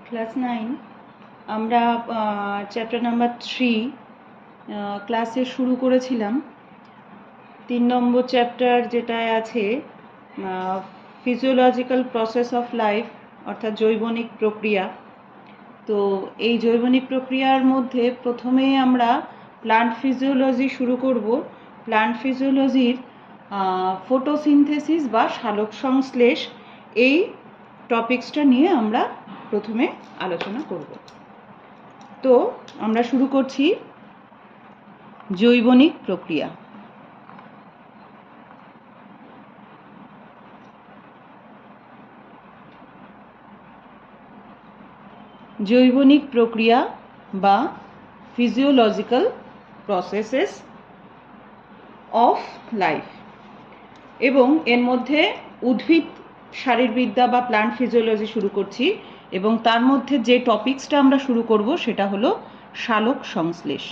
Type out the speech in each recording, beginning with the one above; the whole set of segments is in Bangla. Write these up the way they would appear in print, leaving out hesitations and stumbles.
ক্লাস 9 আমরা চ্যাপ্টার নাম্বার 3 ক্লাসে শুরু করেছিলাম। 3 নম্বর চ্যাপ্টার যেটায় আছে ফিজিওলজিক্যাল প্রসেস অফ লাইফ, অর্থাৎ জৈবনিক প্রক্রিয়া। তো এই জৈবনিক প্রক্রিয়ার মধ্যে প্রথমে আমরা প্লান্ট ফিজিওলজি শুরু করব। প্লান্ট ফিজিওলজির ফটোসিনথেসিস বা সালোক সংশ্লেষ, এই টপিকসটা নিয়ে আমরা প্রথমে আলোচনা করব। তো আমরা শুরু করছি জৈবনিক প্রক্রিয়া। জৈবনিক প্রক্রিয়া বা ফিজিওলজিক্যাল প্রসেসেস অফ লাইফ, এবং এর মধ্যে উদ্ভিদ শারীরবিদ্যা বা প্লান্ট ফিজিওলজি শুরু করছি, এবং তার মধ্যে যে টপিকসটা আমরা শুরু করব সেটা হলো সালোক সংশ্লেষ।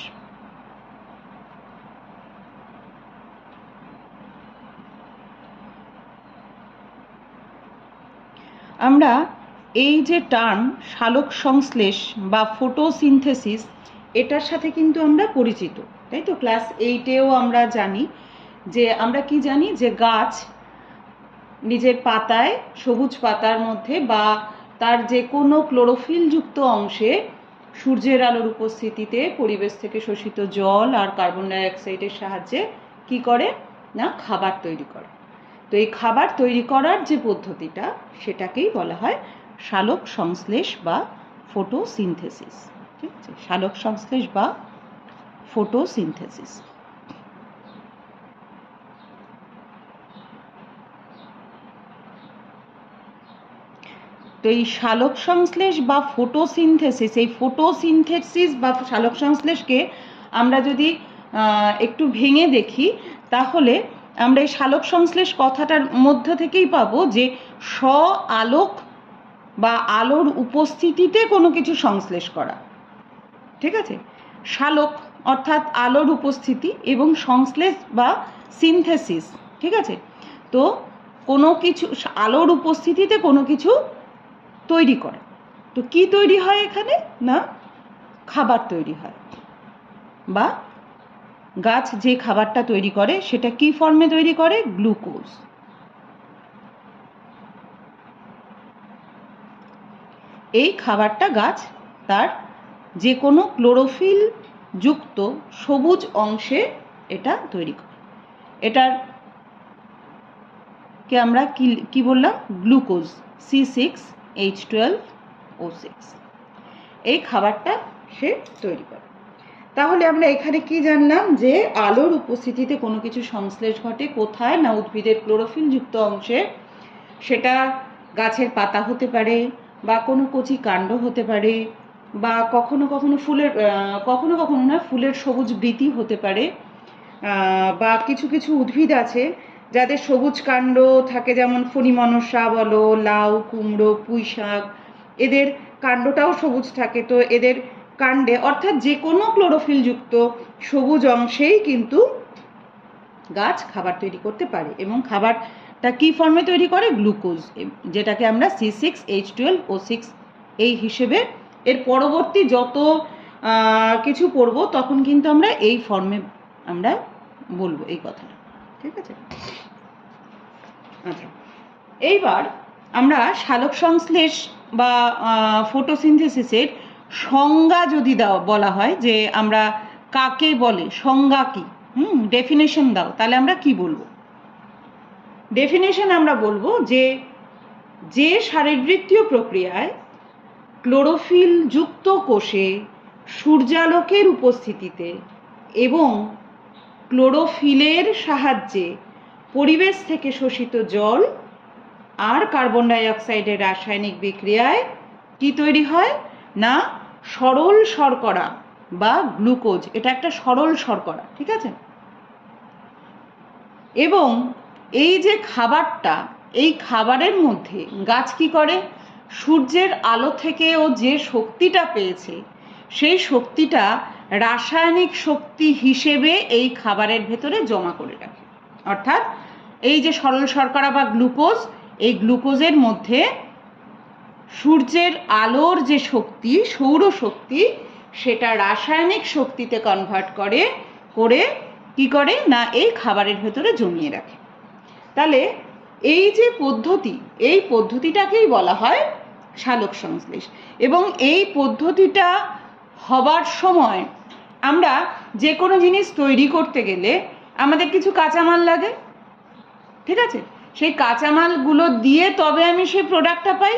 আমরা এই যে টার্ম সালোক সংশ্লেষ বা ফটোসিনথেসিস, এটার সাথে কিন্তু আমরা পরিচিত, তাই তো? ক্লাস 8-এও আমরা জানি যে আমরা কি জানি যে গাছ নিজের পাতায়, সবুজ পাতার মধ্যে বা তার যে কোনো ক্লোরোফিলযুক্ত অংশে সূর্যের আলোর উপস্থিতিতে পরিবেশ থেকে শোষিত জল আর কার্বন ডাইঅক্সাইডের সাহায্যে কি করে না খাবার তৈরি করে। তো এই খাবার তৈরি করার যে পদ্ধতিটা, সেটাকেই বলা হয় সালোক সংশ্লেষ বা ফটোসিনথেসিস। ঠিক আছে, সালোক সংশ্লেষ বা ফটোসিনথেসিস। তো এই সালোক সংশ্লেষ বা ফটোসিনথেসিস, এই ফটোসিনথেসিস বা সালোক সংশ্লেষকে আমরা যদি একটু ভেঙে দেখি, তাহলে আমরা এই সালোক সংশ্লেষ কথাটার মধ্য থেকেই পাবো যে আলোক বা আলোর উপস্থিতিতে কোনো কিছু সংশ্লেষ করা। ঠিক আছে, সালোক অর্থাৎ আলোর উপস্থিতি, এবং সংশ্লেষ বা সিনথেসিস। ঠিক আছে, তো কোনো কিছু আলোর উপস্থিতিতে কোনো কিছু তৈরি করে। তো কি তৈরি হয় এখানে না খাবার তৈরি হয়, বা গাছ যে খাবারটা তৈরি করে সেটা কি ফর্মে তৈরি করে? গ্লুকোজ। এই খাবারটা গাছ তার যে কোনো ক্লোরোফিল যুক্ত সবুজ অংশে এটা তৈরি করে। এটার কে আমরা কি বললাম? Glucose, C6H12O6। এই খাবারটা সে তৈরি করে। তাহলে আমরা এখানে কি জানলাম? যে আলোর উপস্থিতিতে কোনো কিছু সংশ্লেষ ঘটে কোথায় না উদ্ভিদের ক্লোরোফিল যুক্ত অংশে। সেটা গাছের পাতা হতে পারে, বা কোনো কচি কাণ্ড হতে পারে, বা কখনো কখনো ফুলের সবুজ বৃতি হতে পারে, বা কিছু কিছু উদ্ভিদ আছে যাদের সবুজ কাণ্ড থাকে, যেমন ফণিমনসা বলো, লাউ, কুমড়ো, পুঁই শাক, এদের কাণ্ডটাও সবুজ থাকে। তো এদের কাণ্ডে, অর্থাৎ যে কোনো ক্লোরোফিলযুক্ত সবুজ অংশেই কিন্তু গাছ খাবার তৈরি করতে পারে, এবং খাবারটা কি ফর্মে তৈরি করে? গ্লুকোজ, যেটাকে আমরা C6H12O6 এই হিসেবে এর পরবর্তী যত কিছু পড়ব তখন কিন্তু আমরা এই ফর্মে আমরা বলবো এই কথাটা। ঠিক আছে, আচ্ছা, এইবার আমরা সালোক সংশ্লেষ বা ফটোসিনথেসিসের সংজ্ঞা যদি বলা হয় যে আমরা কাকে বলে, সংজ্ঞা কি, ডেফিনেশন দাও, তাহলে আমরা কি বলবো? ডেফিনেশন আমরা বলবো যে শারীরবৃত্তীয় প্রক্রিয়ায় ক্লোরোফিল যুক্ত কোষে সূর্যালোকের উপস্থিতিতে এবং ক্লোরোফিলের সাহায্যে পরিবেশ থেকে শোষিত জল আর কার্বন ডাইঅক্সাইডের রাসায়নিক বিক্রিয়ায় কি তৈরি হয় না সরল শর্করা বা গ্লুকোজ। এটা একটা সরল শর্করা, ঠিক আছে? এবং এই যে খাবারটা, এই খাবারের মধ্যে গাছ কি করে? সূর্যের আলো থেকে ও যে শক্তিটা পেয়েছে, সেই শক্তিটা রাসায়নিক শক্তি হিসেবে এই খাবারের ভেতরে জমা করে রাখে। অর্থাৎ এই যে সরল শর্করা বা গ্লুকোজ, এই গ্লুকোজের মধ্যে সূর্যের আলোর যে শক্তি, সৌরশক্তি, সেটা রাসায়নিক শক্তিতে কনভার্ট করে কি করে না এই খাবারের ভেতরে জমিয়ে রাখে। তাহলে এই যে পদ্ধতি, এই পদ্ধতিটাকেই বলা হয় সালোক সংশ্লেষ। এবং এই পদ্ধতিটা হবার সময় আমরা যে কোনো জিনিস তৈরি করতে গেলে আমাদের কিছু কাঁচামাল লাগে, ঠিক আছে? সেই কাঁচামালগুলো দিয়ে তবে আমি সেই প্রোডাক্টটা পাই,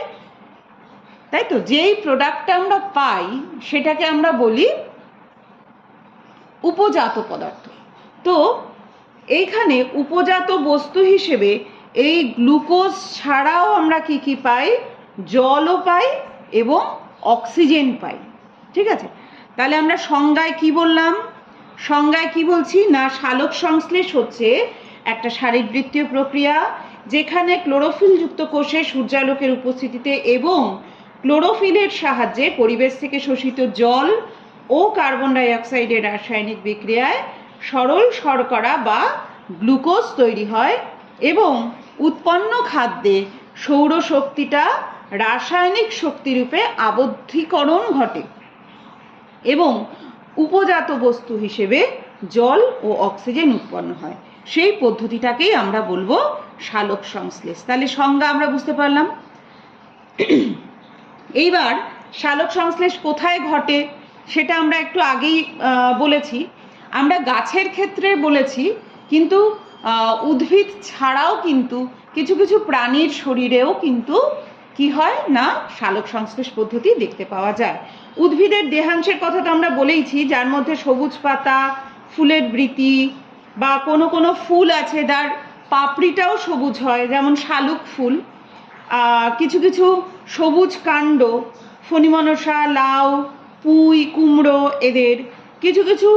তাই তো? যেই প্রোডাক্টটা আমরা পাই সেটাকে আমরা বলি উপজাত পদার্থ। তো এইখানে উপজাত বস্তু হিসেবে এই গ্লুকোজ ছাড়াও আমরা কি কি পাই? জলও পাই এবং অক্সিজেন পাই, ঠিক আছে? তাহলে আমরা সংজ্ঞায় কি বললাম? সংজ্ঞায় কি বলছি না সালোক সংশ্লেষ হচ্ছে একটা শারীরবৃত্তীয় প্রক্রিয়া যেখানে ক্লোরোফিলযুক্ত কোষে সূর্যালোকের উপস্থিতিতে এবং ক্লোরোফিলের সাহায্যে পরিবেশ থেকে শোষিত জল ও কার্বন ডাই অক্সাইডের রাসায়নিক বিক্রিয়ায় সরল শর্করা বা গ্লুকোজ তৈরি হয় এবং উৎপন্ন খাদ্যে সৌরশক্তিটা রাসায়নিক শক্তিরূপে আবদ্ধীকরণ ঘটে এবং উপজাত বস্তু হিসেবে জল ও অক্সিজেন উৎপন্ন হয়। সেই পদ্ধতিটাকেই আমরা বলবো সালোক সংশ্লেষ। তাহলে সংজ্ঞা আমরা বুঝতে পারলাম। এইবার সালোক সংশ্লেষ কোথায় ঘটে সেটা আমরা একটু আগেই বলেছি। আমরা গাছের ক্ষেত্রে বলেছি, কিন্তু উদ্ভিদ ছাড়াও কিন্তু কিছু কিছু প্রাণীর শরীরেও কিন্তু কি হয় না সালোক সংশ্লেষ পদ্ধতি দেখতে পাওয়া যায়। উদ্ভিদের দেহাংশের কথা তো আমরা বলেইছি, যার মধ্যে সবুজ পাতা, ফুলের বৃতি বা কোনো কোনো ফুল আছে যার পাপড়িটাও সবুজ হয়, যেমন শালুক ফুল। কিছু কিছু সবুজ কাণ্ড, ফণিমনসা, লাউ, পুঁই, কুমড়ো, এদের কিছু কিছু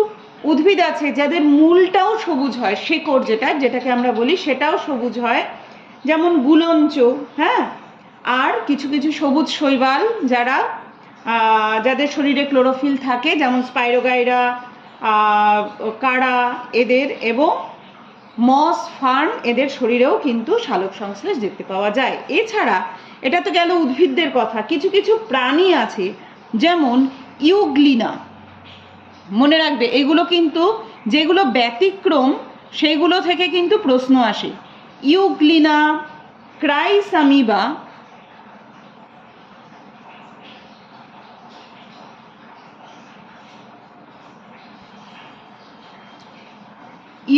উদ্ভিদ আছে যাদের মূলটাও সবুজ হয়, শেকড় যেটাকে আমরা বলি সেটাও সবুজ হয়, যেমন গুলঞ্চ। হ্যাঁ, আর কিছু কিছু সবুজ শৈবাল যাদের শরীরে ক্লোরোফিল থাকে, যেমন স্পাইরোগাইরা, কারা এদের, এবং মস, ফার্ন এদের শরীরেও কিন্তু সালোক সংশ্লেষ দেখতে পাওয়া যায়। এছাড়া এটা তো গেল উদ্ভিদদের কথা, কিছু কিছু প্রাণী আছে যেমন ইউগ্লিনা। মনে রাখবে এগুলো কিন্তু যেগুলো ব্যতিক্রম সেইগুলো থেকে কিন্তু প্রশ্ন আসে। ইউগ্লিনা, ক্রাইসামিবা,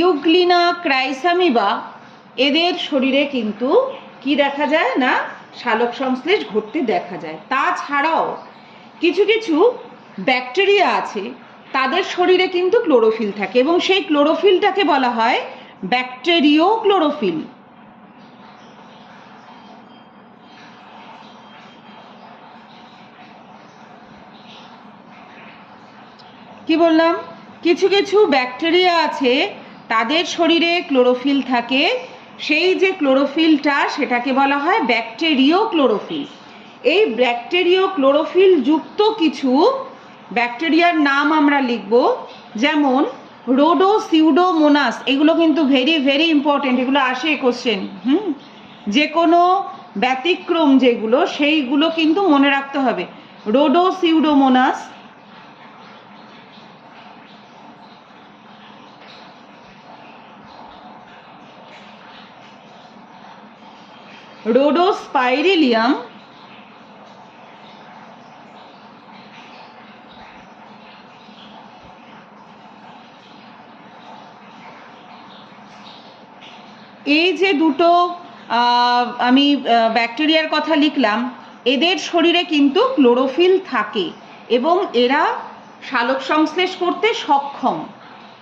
ইউগ্লিনা, ক্রাইসামিবা এদের শরীরে কিন্তু কি দেখা যায় না সালোক সংশ্লেষ ঘটতে দেখা যায়। তাছাড়াও কিছু কিছু ব্যাকটেরিয়া আছে তাদের শরীরে কিন্তু ক্লোরোফিল থাকে এবং সেই ক্লোরোফিলটাকে বলা হয় ব্যাকটেরিয় ক্লোরোফিল। কি বললাম? কিছু কিছু ব্যাকটেরিয়া আছে তাদের শরীরে ক্লোরোফিল থাকে, সেই যে ক্লোরোফিলটা সেটাকে বলা হয় ব্যাকটেরিয় ক্লোরোফিল। এই ব্যাকটেরিয় ক্লোরোফিল যুক্ত কিছু ব্যাকটেরিয়ার নাম আমরা লিখব, যেমন রোডোসিউডোমোনাস। এগুলো কিন্তু ভেরি ভেরি ইম্পর্টেন্ট, এগুলো আসে কোশ্চেন। যে কোনো ব্যতিক্রম যেগুলো সেইগুলো কিন্তু মনে রাখতে হবে। রোডোসিউডোমোনাস, রোডোস্পাইরিলিয়াম, এই যে দুটো আমি ব্যাকটেরিয়ার কথা লিখলাম, এদের শরীরে কিন্তু ক্লোরোফিল থাকে এবং এরা সালোক সংশ্লেষ করতে সক্ষম।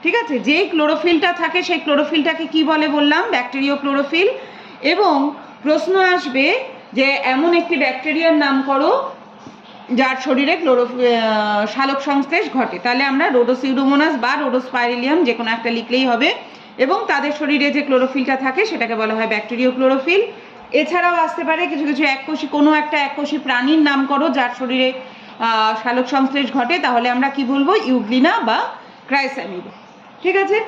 ঠিক আছে, যেই ক্লোরোফিলটা থাকে সেই ক্লোরোফিলটাকে কি বলে বললাম? ব্যাকটেরিয় ক্লোরোফিল। এবং প্রশ্ন আসবে যে এমন একটি ব্যাকটেরিয়ার নাম করো যার শরীরে সালোক সংশ্লেষ ঘটে। তাহলে আমরা রোডোসিউডোমোনাস বা রোডোস্পাইরিলিয়াম যে কোনো একটা লিখলেই হবে এবং তাদের শরীরে যে ক্লোরোফিলটা থাকে সেটাকে বলা হয় ব্যাকটেরিয় ক্লোরোফিল। এছাড়াও আসতে পারে কিছু কিছু এককোষী, কোনো একটা এককোষী প্রাণীর নাম করো যার শরীরে সালোক সংশ্লেষ ঘটে, তাহলে আমরা কি বলবো? ইউগ্লিনা বা ক্রাইসামিবা। ঠিক আছে?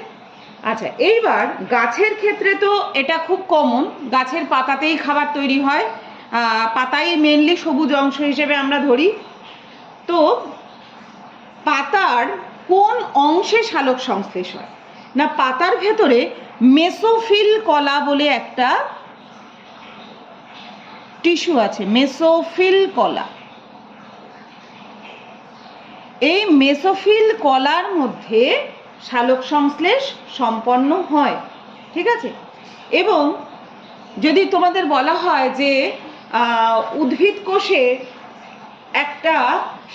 আচ্ছা, এইবার গাছের ক্ষেত্রে তো এটা খুব কমন, গাছের পাতাতেই খাবার তৈরি হয়। পাতাই মেনলি সবুজ অংশ হিসেবে আমরা ধরি। তো পাতার কোন অংশে সালোক সংশ্লেষ হয় না, পাতার ভেতরে মেসোফিল কলা বলে একটা টিস্যু আছে, মেসোফিল কলা। এই মেসোফিল কলার মধ্যে সালোক সংশ্লেষ সম্পন্ন হয়, ঠিক আছে। এবং যদি তোমাদের বলা হয় যে উদ্ভিদ কোষে একটা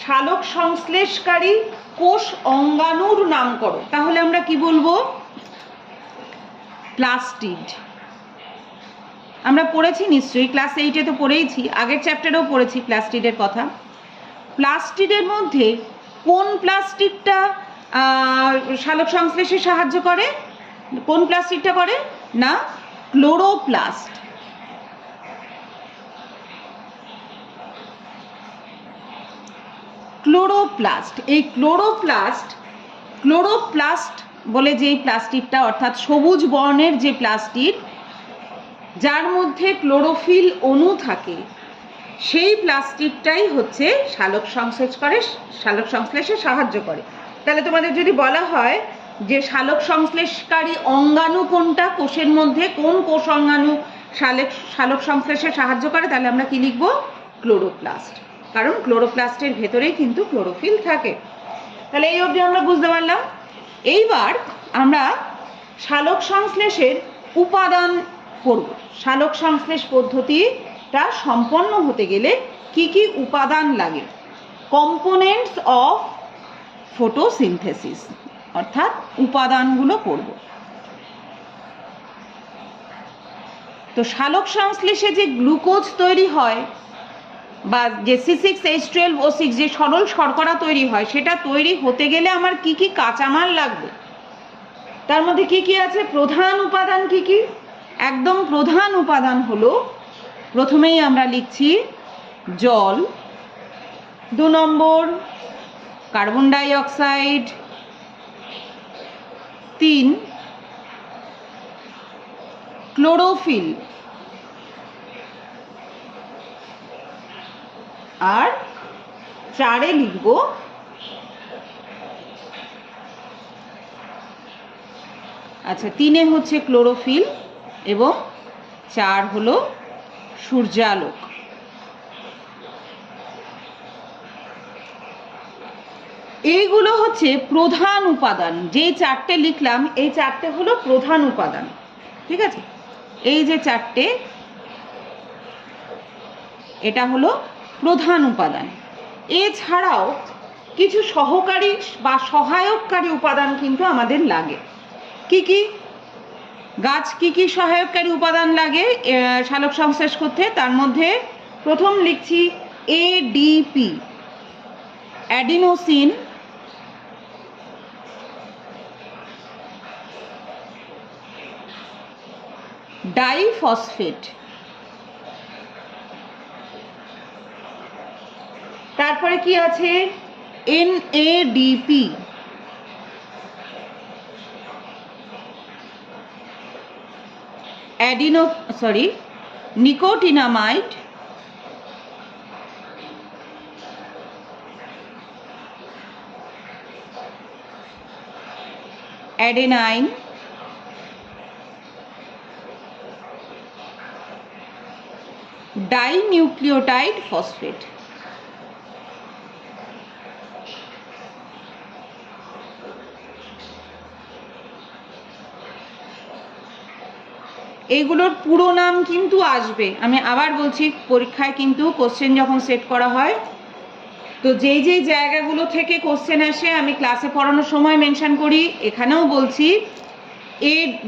সালোক সংশ্লেষকারী কোষ অঙ্গাণুর নাম করো, তাহলে আমরা কি বলবো? প্লাস্টিড। আমরা পড়েছি নিশ্চয়ই, ক্লাস 8-এ তো পড়েইছি, আগের চ্যাপ্টারেও পড়েছি প্লাস্টিডের কথা। প্লাস্টিডের মধ্যে কোন প্লাস্টিডটা সালোক সংশ্লেষে সাহায্য করে? কোন প্লাস্টিডটা করে না, ক্লোরোপ্লাস্ট। ক্লোরোপ্লাস্ট, এই ক্লোরোপ্লাস্ট বলে যেই প্লাস্টিডটা, অর্থাৎ সবুজ বর্ণের যে প্লাস্টিড যার মধ্যে ক্লোরোফিল অণু থাকে, সেই প্লাস্টিডটাই হচ্ছে সালোক সংশ্লেষে সাহায্য করে। তাহলে তোমাদের যদি বলা হয় যে সালোক সংশ্লেষকারী অঙ্গাণু কোনটা কোষের মধ্যে, কোন কোষ অঙ্গাণু সালোক সংশ্লেষে সাহায্য করে, তাহলে আমরা কি লিখব? ক্লোরোপ্লাস্ট, কারণ ক্লোরোপ্লাস্টের ভেতরেই কিন্তু ক্লোরোফিল থাকে। তাহলে এই অবধি আমরা বুঝতে পারলাম। এইবার আমরা সালোক সংশ্লেষের উপাদান পড়ব। সালোক সংশ্লেষ পদ্ধতিটা সম্পন্ন হতে গেলে কি কি উপাদান লাগে? কম্পোনেন্টস অফ ফটোসিনথেসিস, অর্থাৎ উপাদানগুলো পড়ব। তো সালোক সংশ্লেষে যে গ্লুকোজ তৈরি হয় বা যে C6H12O6 যে সরল শর্করা তৈরি হয়, সেটা তৈরি হতে গেলে আমার কি কি কাঁচামাল লাগবে? তার মধ্যে কি কি আছে? প্রধান উপাদান কি কি? একদম প্রধান উপাদান হলো, প্রথমেই আমরা লিখছি জল, 2 নম্বর কার্বন ডাই অক্সাইড, 3 ক্লোরোফিল, আর 4-এ লিখব আচ্ছা 3-এ হচ্ছে ক্লোরোফিল এবং 4 হলো সূর্যালোক। এইগুলো হচ্ছে প্রধান উপাদান। যে 4টে লিখলাম, এই 4টে হলো প্রধান উপাদান, ঠিক আছে। এই যে 4টে, এটা হলো প্রধান উপাদান। এছাড়াও কিছু সহকারী বা সহায়ককারী উপাদান কিন্তু আমাদের লাগে। কি কি? গাছ কি কি সহায়ককারী উপাদান লাগে সালোক সংশ্লেষ করতে? তার মধ্যে প্রথম লিখছি এডিপি, অ্যাডিনোসিন ডাইফসফেট। তারপরে কি আছে? NADP, nicotinamide, adenine, dinucleotide phosphate. এইগুলোর পুরো নাম কিন্তু আসবে, আমি আবার বলছি, পরীক্ষায় কিন্তু কোশ্চেন যখন সেট করা হয়, তো যেই যেই জায়গাগুলো থেকে কোশ্চেন আসে আমি ক্লাসে পড়ানোর সময় মেনশন করি, এখানেও বলছি।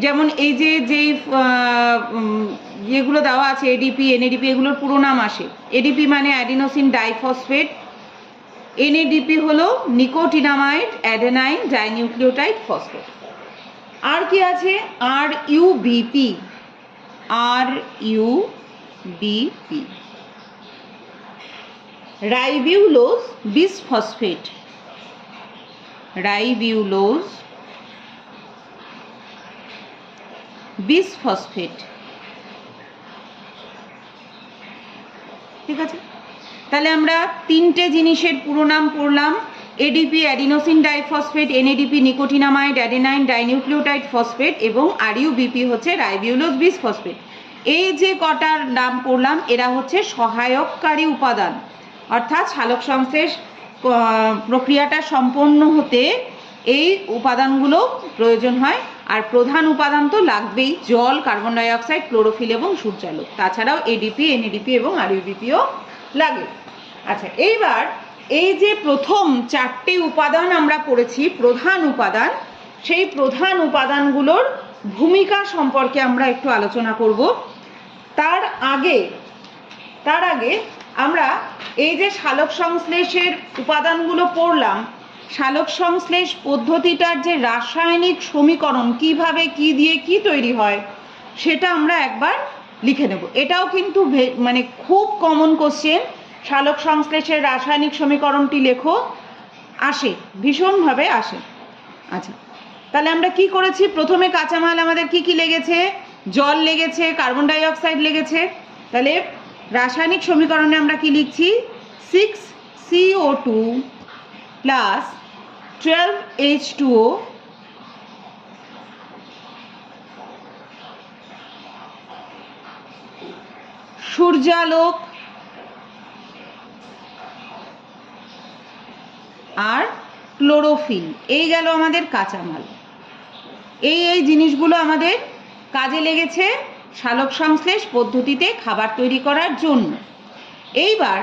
যেমন এই যে যেই যেগুলো দেওয়া আছে এডিপি, NADP, এগুলোর পুরো নাম আসে। এডিপি মানে অ্যাডিনোসিন ডাইফসফেট, NADP হলো নিকোটিনামাইড অ্যাডেনাইন ডাইনিউক্লিওটাইড ফসফেট। আর কি আছে? RUBP, ribulose bisphosphate, ribulose bisphosphate. ঠিক আছে, তাহলে আমরা তিনটে জিনিসের পুরো নাম পড়লাম। ADP adenosine diphosphate, NADP nicotinamide adenine dinucleotide phosphate এবং আরইউবিপি হচ্ছে রাইবিউলোজ বিসফসফেট। এই যে কটার নাম পড়লাম এরা হচ্ছে সহায়ককারী উপাদান, অর্থাৎ সালোক সংশ্লেষ প্রক্রিয়াটা সম্পন্ন হতে এই উপাদানগুলো প্রয়োজন হয়। আর প্রধান উপাদান তো লাগবেই, জল, কার্বন ডাই অক্সাইড, ক্লোরোফিল এবং সূর্যালোক। তাছাড়াও এডিপি, এনএডিপি এবং আরইউবিপিও লাগে। আচ্ছা, এইবার এই যে প্রথম চারটে উপাদান আমরা পড়েছি প্রধান উপাদান, সেই প্রধান উপাদানগুলোর ভূমিকা সম্পর্কে আমরা একটু আলোচনা করব। তার আগে আমরা এই যে সালোক সংশ্লেষের উপাদানগুলো পড়লাম, সালোক সংশ্লেষ পদ্ধতিটার যে রাসায়নিক সমীকরণ কিভাবে কি দিয়ে কি তৈরি হয় সেটা আমরা একবার লিখে নেব। এটাও কিন্তু মানে খুব কমন কোশ্চেন, সালোক সংশ্লেষের রাসায়নিক সমীকরণটি লেখো, আসে, ভীষণভাবে আসে। আচ্ছা, তাহলে আমরা কি করেছি, প্রথমে কাঁচামাল আমাদের কি কি লেগেছে, জল লেগেছে, কার্বন ডাই অক্সাইড লেগেছে। তাহলে রাসায়নিক সমীকরণে আমরা কি লিখছি, 6CO2 প্লাস 12H2O সূর্যালোক আর ক্লোরোফিল, এই গেল আমাদের কাঁচামাল। এই জিনিসগুলো আমাদের কাজে লেগেছে সালোক সংশ্লেষ পদ্ধতিতে খাবার তৈরি করার জন্য। এইবার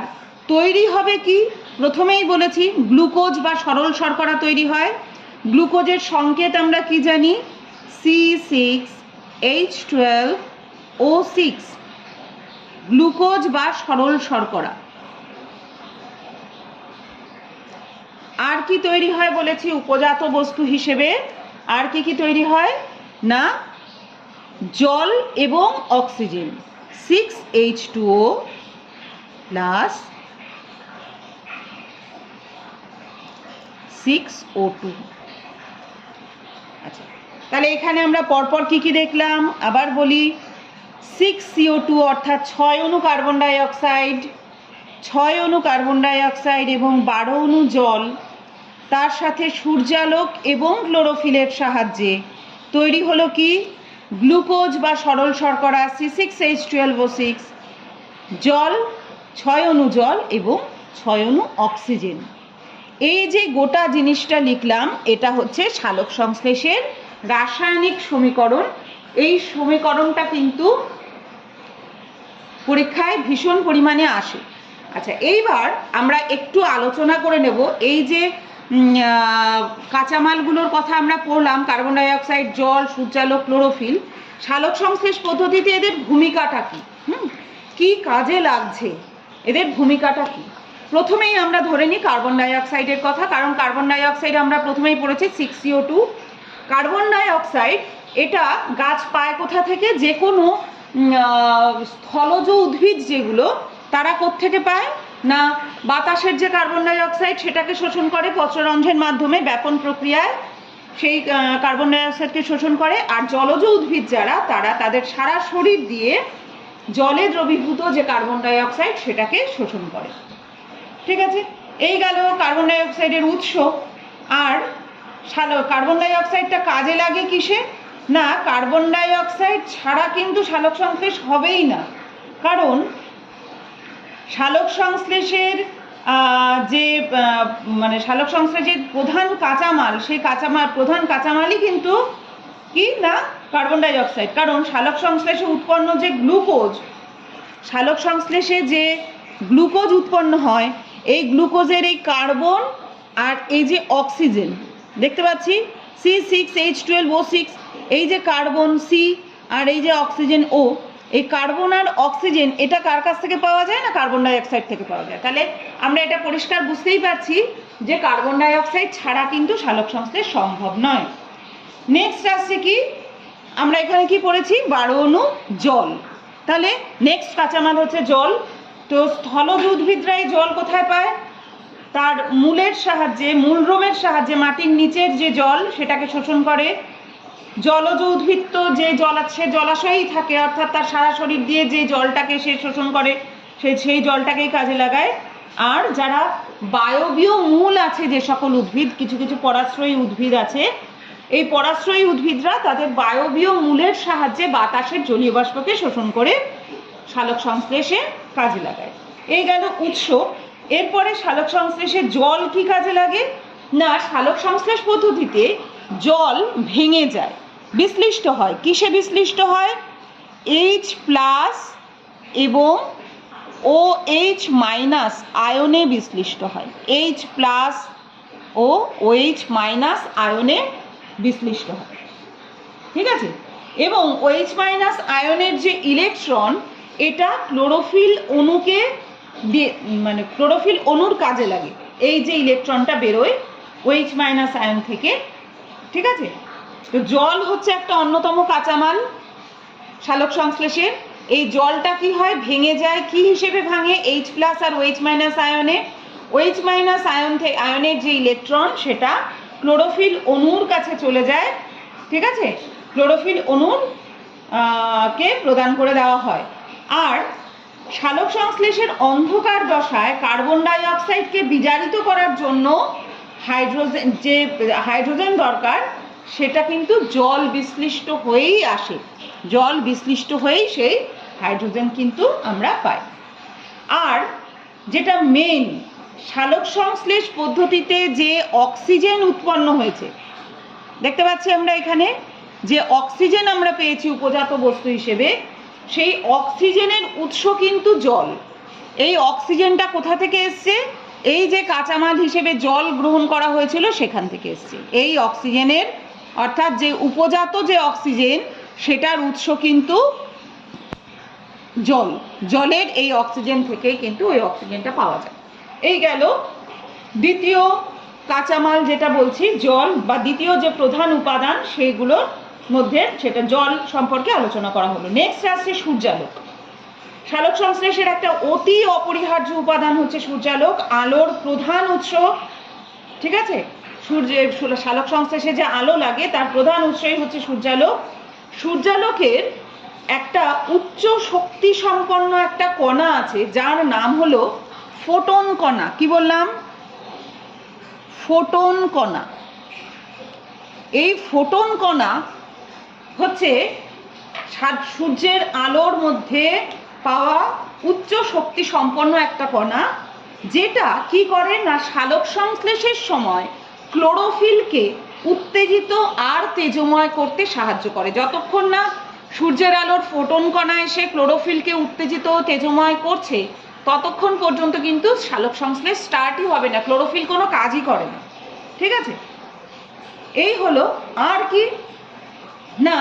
তৈরি হবে কি, প্রথমেই বলেছি গ্লুকোজ বা সরল শর্করা তৈরি হয়। গ্লুকোজের সংকেত আমরা কি জানি, C6H12O6, গ্লুকোজ বা সরল শর্করা। আর কি তৈরি হয় বলেছি উপজাত বস্তু হিসেবে, আর কি তৈরি হয় না, জল এবং অক্সিজেন, 6H2O প্লাস 6O2। আচ্ছা, তাহলে এখানে আমরা পরপর কি দেখলাম, আবার বলি, 6CO2 অর্থাৎ 6 অণু কার্বন ডাই অক্সাইড, 6 অণু কার্বন ডাই অক্সাইড এবং 12 অণু জল, তার সাথে সূর্যালোক এবং ক্লোরোফিলের সাহায্যে তৈরি হলো কি, গ্লুকোজ বা সরল শর্করা C6H12O6, জল 6 অণু জল এবং 6 অণু অক্সিজেন। এই যে গোটা জিনিসটা লিখলাম এটা হচ্ছে সালোক সংশ্লেষের রাসায়নিক সমীকরণ। এই সমীকরণটা কিন্তু পরীক্ষায় ভীষণ পরিমাণে আসে। আচ্ছা, এইবার আমরা একটু আলোচনা করে নেব এই যে কাঁচামালগুলোর কথা আমরা পড়লাম, কার্বন ডাই অক্সাইড, জল, সূর্যালোক, ক্লোরোফিল। সালোক সংশ্লেষ পদ্ধতিতে এদের ভূমিকাটা কি, কি কাজে লাগছে, এদের ভূমিকাটা কি। প্রথমেই আমরা ধরে নিই কার্বন ডাই অক্সাইডের কথা, কারণ কার্বন ডাই অক্সাইড আমরা প্রথমেই পড়েছি 6CO2। কার্বন ডাই অক্সাইড এটা গাছ পায় কোথা থেকে, যে কোনো স্থলজ উদ্ভিদ যেগুলো, তারা কোত্থেকে পায় না, বাতাসের যে কার্বন ডাই অক্সাইড সেটাকে শোষণ করে পত্ররন্ধ্রের মাধ্যমে ব্যাপন প্রক্রিয়ায়, সেই কার্বন ডাই অক্সাইডকে শোষণ করে। আর জলজ উদ্ভিদ যারা, তারা তাদের সারা শরীর দিয়ে জলে দ্রবীভূত যে কার্বন ডাই অক্সাইড সেটাকে শোষণ করে। ঠিক আছে, এই গেল কার্বন ডাই অক্সাইডের উৎস। আর কার্বন ডাই অক্সাইডটা কাজে লাগে কিসে না, কার্বন ডাই অক্সাইড ছাড়া কিন্তু সালোক সংশ্লেষ হবেই না। কারণ সালোক সংশ্লেষের যে মানে সালোক সংশ্লেষের প্রধান কাঁচামাল, সেই প্রধান কাঁচামালই কিন্তু কি না, কার্বন ডাই অক্সাইড। কারণ সালোক সংশ্লেষে উৎপন্ন যে গ্লুকোজ, সালোক সংশ্লেষে যে গ্লুকোজ উৎপন্ন হয়, এই গ্লুকোজের এই কার্বন আর এই যে অক্সিজেন দেখতে পাচ্ছি C6H12O6, এই যে কার্বন সি আর এই যে অক্সিজেন ও, এই কার্বন আর অক্সিজেন এটা কার কাছ থেকে পাওয়া যায় না, কার্বন ডাই অক্সাইড থেকে পাওয়া যায়। তাহলে আমরা এটা পরিষ্কার বুঝতেই পারছি যে কার্বন ডাই অক্সাইড ছাড়া কিন্তু সালোক সংশ্লেষ সম্ভব নয়। নেক্সট আসছে কি, আমরা এখানে কি পড়েছি 12 অণু জল। তাহলে নেক্সট কাঁচামাল হচ্ছে জল। তো স্থলজ উদ্ভিদরা এই জল কোথায় পায়, তার মূলের সাহায্যে, মূলরোমের সাহায্যে মাটির নিচের যে জল সেটাকে শোষণ করে। জলজ উদ্ভিদ তো যে জল আছে জলাশয়েই থাকে, অর্থাৎ তার সারা শরীর দিয়ে যে জলটাকে সে শোষণ করে সেই জলটাকেই কাজে লাগায়। আর যারা বায়বীয় মূল আছে, যে সকল উদ্ভিদ, কিছু কিছু পরাশ্রয়ী উদ্ভিদ আছে, এই পরাশ্রয়ী উদ্ভিদরা তাদের বায়বীয় মূলের সাহায্যে বাতাসের জলীয় বাষ্পকে শোষণ করে সালোক সংশ্লেষে কাজে লাগায়। এই গেল উৎস। এরপরে সালোক সংশ্লেষে জল কি কাজে লাগে না, সালোক সংশ্লেষ পদ্ধতিতে জল ভেঙে যায়, বিশ্লিষ্ট হয়। কিসে বিশ্লিষ্ট হয়? H+ এবং OH- আয়নে বিশ্লিষ্ট হয়। H+ ও OH- আয়নে বিশ্লিষ্ট হয়, ঠিক আছে। এবং OH- আয়নের যে ইলেকট্রন, এটা ক্লোরোফিল অণুকে মানে ক্লোরোফিল অণুর কাজে লাগে। এই যে ইলেকট্রনটা বেরোয় OH- আয়ন থেকে, ঠিক আছে। তো জল হচ্ছে একটা অন্যতম কাঁচামাল সালোক সংশ্লেষের। এই জলটা কি হয়, ভেঙে যায়। কি হিসেবে ভাঙে? H+ আর OH- আয়নে। OH- আয়নের যে ইলেকট্রন, সেটা ক্লোরোফিল অণুর কাছে চলে যায়, ঠিক আছে। ক্লোরোফিল অণুর কে প্রদান করে দেওয়া হয়। আর সালোক সংশ্লেষের অন্ধকার দশায় কার্বন ডাই অক্সাইডকে বিজারিত করার জন্য হাইড্রোজেন দরকার, সেটা কিন্তু জল বিশ্লিষ্ট হয়েই আসে। জল বিশ্লিষ্ট হয়েই সেই হাইড্রোজেন কিন্তু আমরা পাই। আর যেটা মেন, সালোক সংশ্লেষ পদ্ধতিতে যে অক্সিজেন উৎপন্ন হয়েছে, দেখতে পাচ্ছি আমরা এখানে যে অক্সিজেন আমরা পেয়েছি উপজাত বস্তু হিসেবে, সেই অক্সিজেনের উৎস কিন্তু জল। এই অক্সিজেনটা কোথা থেকে এসছে? এই যে কাঁচামাল হিসেবে জল গ্রহণ করা হয়েছিল, সেখান থেকে এসছে। এই অক্সিজেনের, অর্থাৎ যে উপজাত যে অক্সিজেন, সেটার উৎস কিন্তু জল। জলের এই অক্সিজেন থেকেই কিন্তু ওই অক্সিজেনটা পাওয়া যায়। এই গেল দ্বিতীয় কাঁচামাল, যেটা বলছি জল, বা দ্বিতীয় যে প্রধান উপাদান সেইগুলোর মধ্যে, সেটা জল সম্পর্কে আলোচনা করা হলো। নেক্সট আসছে সূর্যালোক। সালোক সংশ্লেষের একটা অতি অপরিহার্য উপাদান হচ্ছে সূর্যালোক, আলোর প্রধান উৎস, ঠিক আছে। সালোক সংশ্লেষে যে আলো লাগে, তার প্রধান উৎসই হচ্ছে সূর্যালোক। সূর্যালোকের একটা উচ্চ শক্তি সম্পন্ন একটা কণা আছে, যার নাম হলো ফোটন কণা। কি বললাম? ফোটন কণা। এই ফোটন কণা হচ্ছে সূর্যের আলোর মধ্যে পাওয়া উচ্চ শক্তি সম্পন্ন একটা কণা, যেটা কি করে না, সালোক সংশ্লেষের সময় ক্লোরোফিলকে উত্তেজিত আর তেজময় করতে সাহায্য করে। যতক্ষণ না সূর্যের আলোর ফোটন কণা এসে ক্লোরোফিলকে উত্তেজিত ও তেজময় করছে, ততক্ষণ পর্যন্ত কিন্তু সালোক সংশ্লেষ স্টার্টই হবে না, ক্লোরোফিল কোনো কাজই করে না, ঠিক আছে। এই হলো। আর কি না,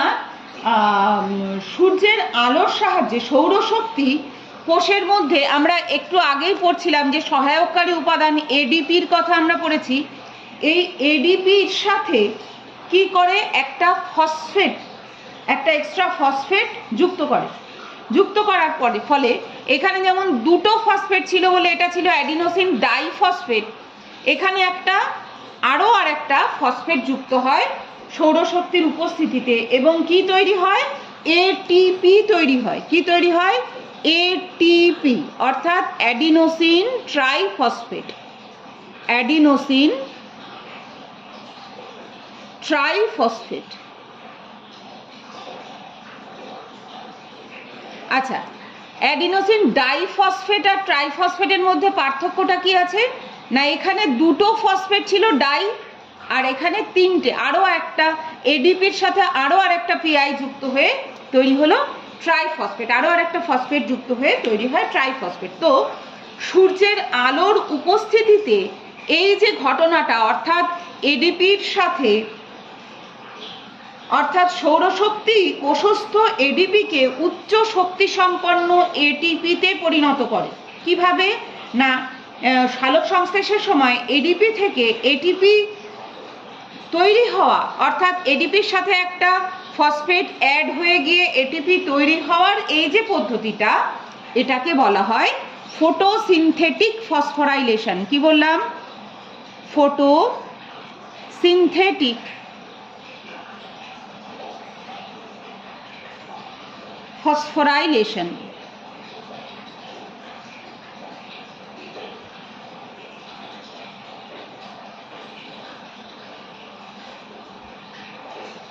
সূর্যের আলোর সাহায্যে সৌরশক্তি কোষের মধ্যে, আমরা একটু আগেই পড়ছিলাম যে সহায়ককারী উপাদান এডিপির কথা আমরা পড়েছি। এই এডিপির সাথে কি করে, একটা ফসফেট, একটা এক্সট্রা ফসফেট যুক্ত করার ফলে এখানে যেমন দুটো ফসফেট ছিল বলে এটা ছিল অ্যাডিনোসিন ডাইফসফেট, এখানে আরও একটা ফসফেট যুক্ত হয় সৌরশক্তির উপস্থিতিতে, এবং কি তৈরি হয়? এটিপি তৈরি হয়। কি তৈরি হয়? এটিপি, অর্থাৎ অ্যাডিনোসিন ট্রাইফসফেট। Adenosine triphosphate. আচ্ছা, অ্যাডিনোসিন ডাইফসফেট আর ট্রাইফসফেটের মধ্যে পার্থক্যটা কি আছে না, এখানে দুটো ফসফেট ছিল ডাই, আর এখানে তিনটে, আরও একটা এডিপির সাথে আরও আরেকটা পিআই যুক্ত হয়ে তৈরি হলো ট্রাইফসফেট, আরও আরেকটা ফসফেট যুক্ত হয়ে তৈরি হয় ট্রাইফসফেট। তো সূর্যের আলোর উপস্থিতিতে এই যে ঘটনাটা, অর্থাৎ এডিপির সাথে, অর্থাৎ সৌরশক্তি কোষস্থ এডিপিকে উচ্চ শক্তি সম্পন্ন এটিপিতে পরিণত করে। কিভাবে না, সালোক সংশ্লেষের সময় এডিপি থেকে এটিপি তৈরি হওয়া, অর্থাৎ এডিপির সাথে একটা ফসফেট অ্যাড হয়ে গিয়ে এটিপি তৈরি হওয়ার এই যে পদ্ধতিটা, এটাকে বলা হয় ফটোসিনথেটিক ফসফোরাইলেশন। কি বললাম? Photosynthetic phosphorylation.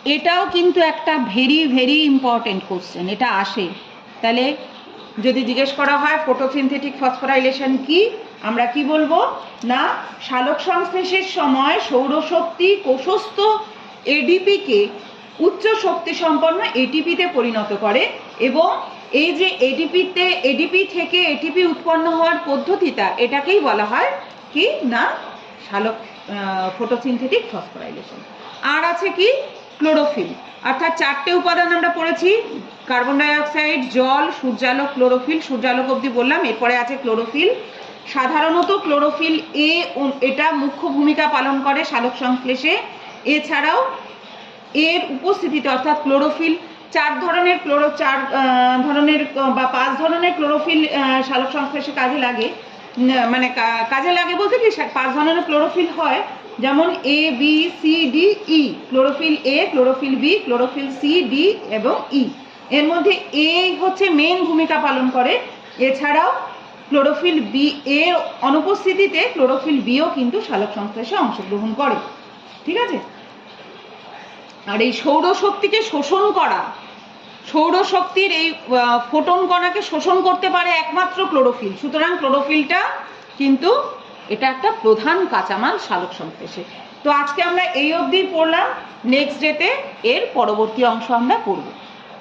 এটাও কিন্তু একটা ভেরি ভেরি ইম্পর্টেন্ট কোশ্চেন, এটা আসে। তাহলে যদি জিজ্ঞেস করা হয় ফটোসিনথেটিক ফসফোরাইলেশন কি, আমরা কি বলবো না সালোক সংশ্লেষের সময় সৌরশক্তি কোষস্থ এডিপিকে উচ্চ শক্তি সম্পন্ন এটিপিতে পরিণত করে, এবং এই যে এডিপি থেকে এটিপি উৎপন্ন হওয়ার পদ্ধতিটা, এটাকেই বলা হয় কি না সালোক ফটোসিনথেটিক ফসফোরাইলেশন। আর আছে কি ক্লোরোফিল, অর্থাৎ 4টে উপাদান আমরা পড়েছি, কার্বন ডাইঅক্সাইড, জল, সূর্যালোক, ক্লোরোফিল। সূর্যালোক অবধি বললাম, এরপরে আছে ক্লোরোফিল। সাধারণত ক্লোরোফিল এটা মুখ্য ভূমিকা পালন করে সালোক সংশ্লেষে। এছাড়াও এর উপস্থিতিতে অর্থাৎ ক্লোরোফিল 4 ধরনের বা 5 ধরনের ক্লোরোফিল সালোক সংশ্লেষে কাজে লাগে, মানে কাজে লাগে বলতে কি 5 ধরনের ক্লোরোফিল হয়, যেমন A B C D E. Chlorophyll A, chlorophyll B, chlorophyll C, D এবং ই। এর মধ্যে এ হচ্ছে মেন ভূমিকা পালন করে। এছাড়াও ক্লোরোফিল বি এর অনুপস্থিতিতে ক্লোরোফিল বিও কিন্তু সালোক সংশ্লেষে অংশগ্রহণ করে। ঠিক আছে। আর এই সৌরশক্তিকে শোষণ করা, সৌরশক্তির এই ফোটন কণাকে শোষণ করতে পারে একমাত্র ক্লোরোফিল। সুতরাং ক্লোরোফিলটা কিন্তু এটা একটা প্রধান কাঁচামাল সালোক সংশ্লেষে। তো আজকে আমরা এই অবধি পড়লাম, নেক্সট ডেতে এর পরবর্তী অংশ আমরা পড়ব।